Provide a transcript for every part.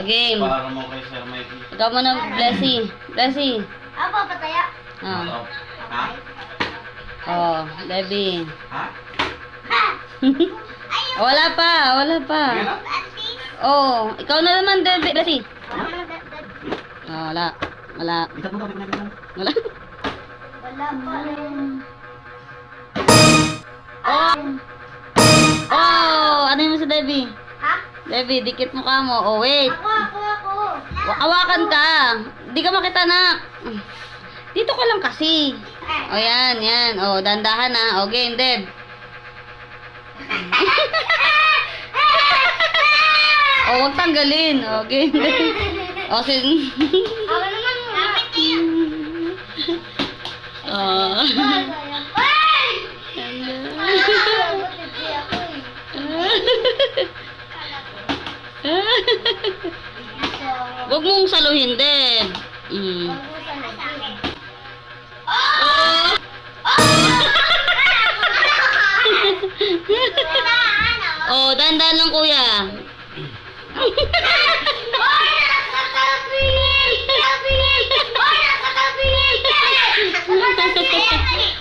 game. Para mo kay Sir Mikey. Ikaw mo na, Blessy. Blessy. Ako, pataya. Ah. Ha? Oh, Debbie. Ha? Wala pa, wala pa. Oh, ikaw na naman, Debbie. Blessy. Oh, wala. Wala. Bitat mo daw, bitat mo. Wala. Wala pa rin. Oh! Oh! Ano mo si Debbie? Ha? Debbie, dikit mo ka mo. Oh, wait. Ako. Hawakan ka. Di ka makita, nak. Dito ka lang kasi. O, yan, yan. O, dandahan na. O, game, Deb. O, huwag tanggalin. O, game, Deb. O, sin... Ako naman, lapit niya. O. Ay! Huwag mong saluhin, Deb. Oh, dandan lang, kuya.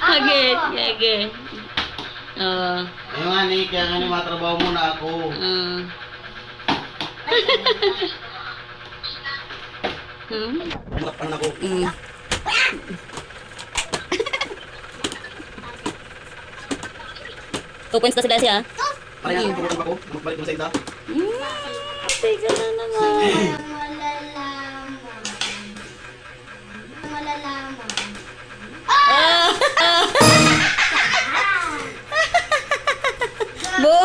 Hage, hage. Oh. Ayun nga ni, kaya nga ni matrabaho muna ako. Bukat pa na ako. 2 points na si Bessie, ha? Parang nga, bukutan pa ako. Balik mo sa isa. Teka na naman. Malalaman. Bo!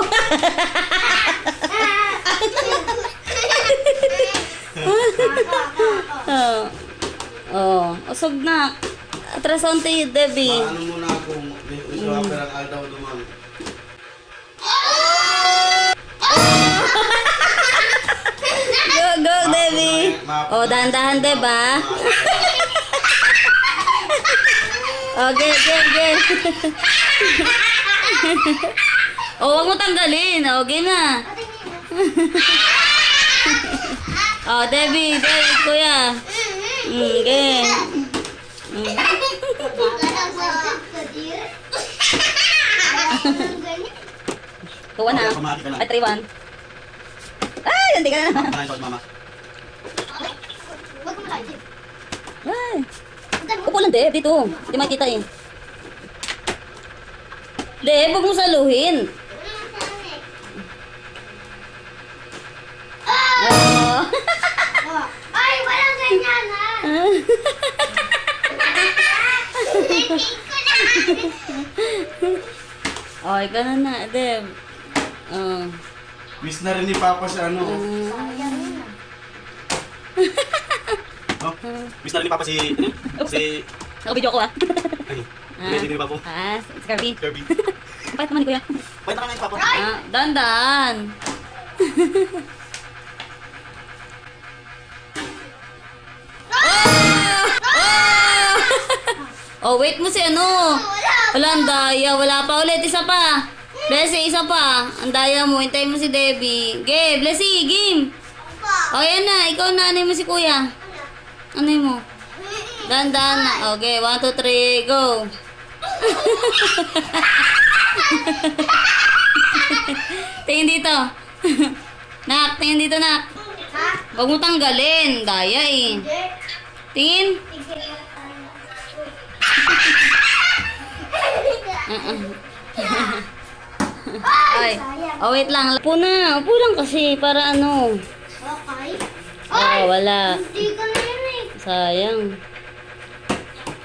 Oh, usog na. Atrason tayo, Debbie. Maano muna ako. May swapper ang aldaw dumang. Go, go, Debbie. Oh, dahan-dahan, Deb, ha? Okay, okay. Oh, huwag mo tanggalin. Okay na. Oh, Debbie, kuya. Okay. Tuwan na. Ay, 3-1. Ay, hindi ka na. Parang ito, mama. Huwag mo lagi. Ay. Upo lang, Deb. Dito. Hindi makikita eh. Deb, huwag mo saluhin. Oh. Ay, walang ganyanan. Oh, ikaw na, Deb. Oh. Miss na rin ni Papa sa ano. Oh, miss na rin ni Papa si... Nakabidyo ko, ah. Ay, hindi ni Papa. Si Kirby. Kirby. Pahit naman ni kuya. Pwede ka na ni Papa. Dandan. Oh, wait mo si ano. Wala, ang daya. Wala pa ulit. Isa pa. Blessy, isa pa. Ang daya mo. Hintayin mo si Debbie. Okay, Blessy, game. Oh, yan na. Ikaw na. Ano mo si kuya? Ano mo? Dandan na. Okay, 1, 2, 3, go. Tingin dito. Nak, tingin dito, nak. Huwag mo tanggalin. Daya eh. Tingin. Ay. Oh, wait lang. Upo na. Upo lang kasi. Para ano. Okay. Oh, wala. Hindi ka na yun eh. Sayang.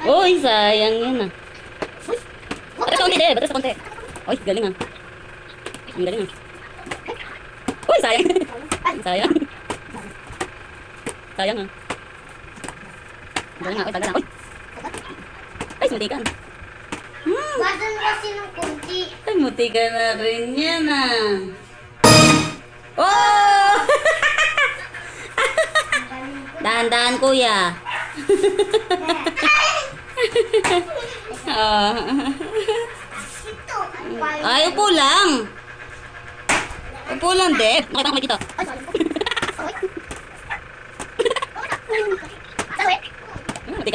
Uy, sayang yan ah. Batas sa konti, Deb. Batas sa konti. Uy, galing ah. Ang galing ah. Uy, sayang. Sayang. Sayang ah. Galing ah. Uy, tagal ah. Uy. Ay, sumutikan. Basan kasi ng kunti. Ay, mutikan na rin yan ah. Oh! Dahan-dahan, kuya. Ay, upo lang. Upo lang, Deb. Makita ko dito.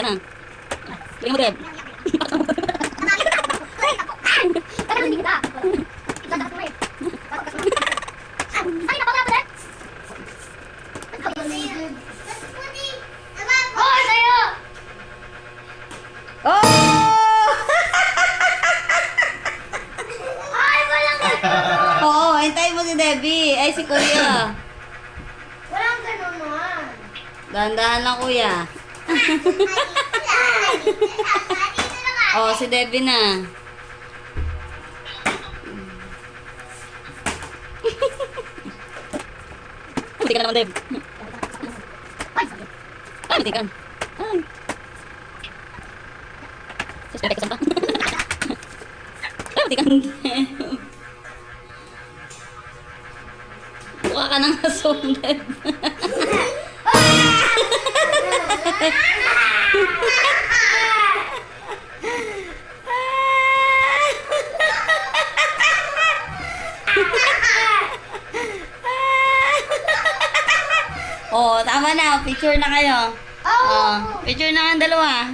na. Lagyan mo, Deb. Oh, sa'yo! Oh! Ay, walang ganun! Oo, hintayin mo si Debbie. Ay, si Kuya. Walang ganun man. Dahan-dahan lang, Kuya. Oh, si Debbie na. Hindi ka na naman, Deb. Ay, hindi ka. Ay. Sus, pwede ka pa. Ay, hindi ka. Buka ka ng asong, Deb. Oh, tama na. Picture na kayo. Oh! Oh, picture na kayong dalawa.